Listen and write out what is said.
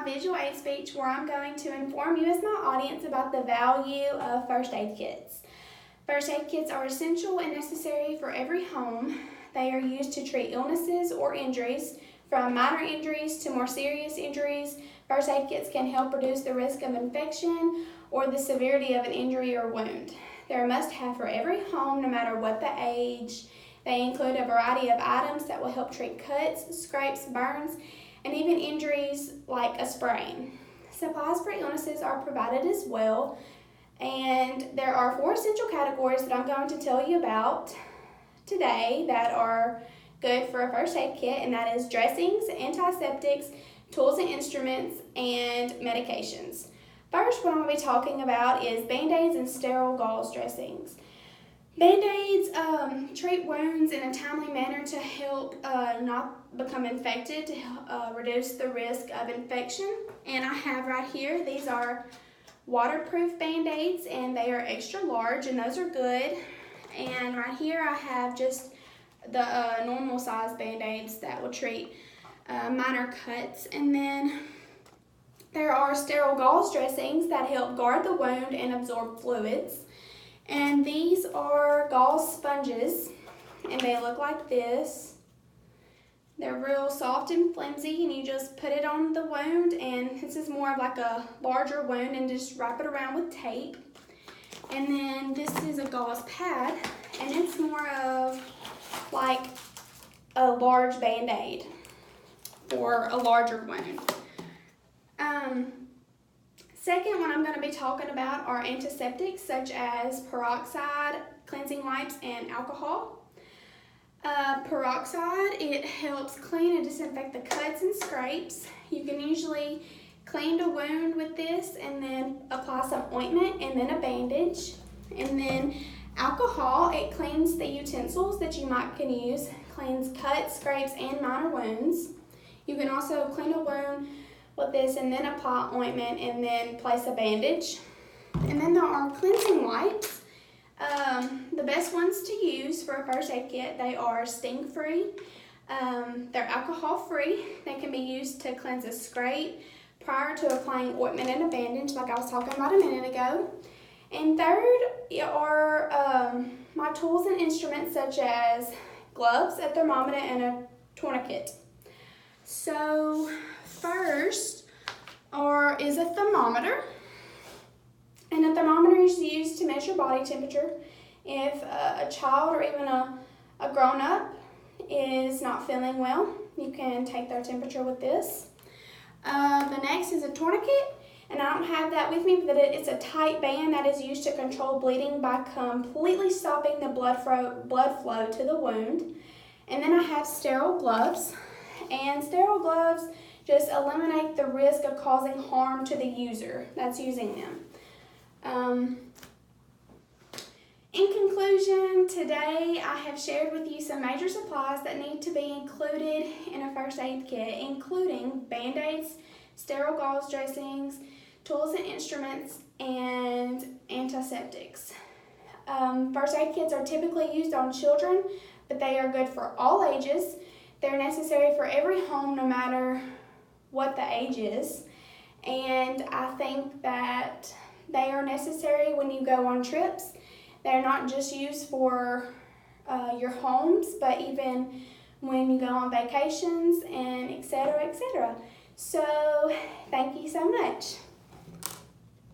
visual aid speech where I'm going to inform you as my audience about the value of first aid kits. First aid kits are essential and necessary for every home. They are used to treat illnesses or injuries, from minor injuries to more serious injuries. First aid kits can help reduce the risk of infection or the severity of an injury or wound. They're a must-have for every home, no matter what the age. They include a variety of items that will help treat cuts, scrapes, burns, and even injuries like a sprain. Supplies for illnesses are provided as well, and there are 4 essential categories that I'm going to tell you about today that are good for a first aid kit, and that is dressings, antiseptics, tools and instruments, and medications. First, what I'm going to be talking about is Band-Aids and sterile gauze dressings. Band-Aids treat wounds in a timely manner to help not become infected, to reduce the risk of infection. And I have right here, these are waterproof Band-Aids, and they are extra large, and those are good. And right here I have just the normal size Band-Aids that will treat minor cuts. And then there are sterile gauze dressings that help guard the wound and absorb fluids. And these are gauze sponges, and they look like this. They're real soft and flimsy, and you just put it on the wound, and this is more of like a larger wound, and just wrap it around with tape. And then this is a gauze pad, and it's more of like a large Band-Aid for a larger wound. Second one I'm going to be talking about are antiseptics such as peroxide, cleansing wipes, and alcohol. Peroxide, it helps clean and disinfect the cuts and scrapes. You can usually clean a wound with this and then apply some ointment and then a bandage. And then alcohol, it cleans the utensils that you can use, cleans cuts, scrapes, and minor wounds. You can also clean a wound with this and then apply ointment and then place a bandage. And then there are cleansing wipes. The best ones to use for a first aid kit, they are sting-free. They're alcohol-free. They can be used to cleanse a scrape prior to applying ointment and a bandage, like I was talking about a minute ago. And third are my tools and instruments such as gloves, a thermometer, and a tourniquet. So first is a thermometer, and a thermometer is used to measure body temperature. If a child or even a grown-up is not feeling well, you can take their temperature with this. The next is a tourniquet, and I don't have that with me, but it's a tight band that is used to control bleeding by completely stopping the blood flow to the wound. And then I have sterile gloves, and sterile gloves just eliminate the risk of causing harm to the user that's using them. In conclusion, today I have shared with you some major supplies that need to be included in a first aid kit, including Band-Aids, sterile gauze dressings, tools and instruments, and antiseptics. First aid kits are typically used on children, but they are good for all ages. They're necessary for every home, no matter what the age is. And I think that they are necessary when you go on trips. They're not just used for your homes, but even when you go on vacations and etc., etc. So thank you so much.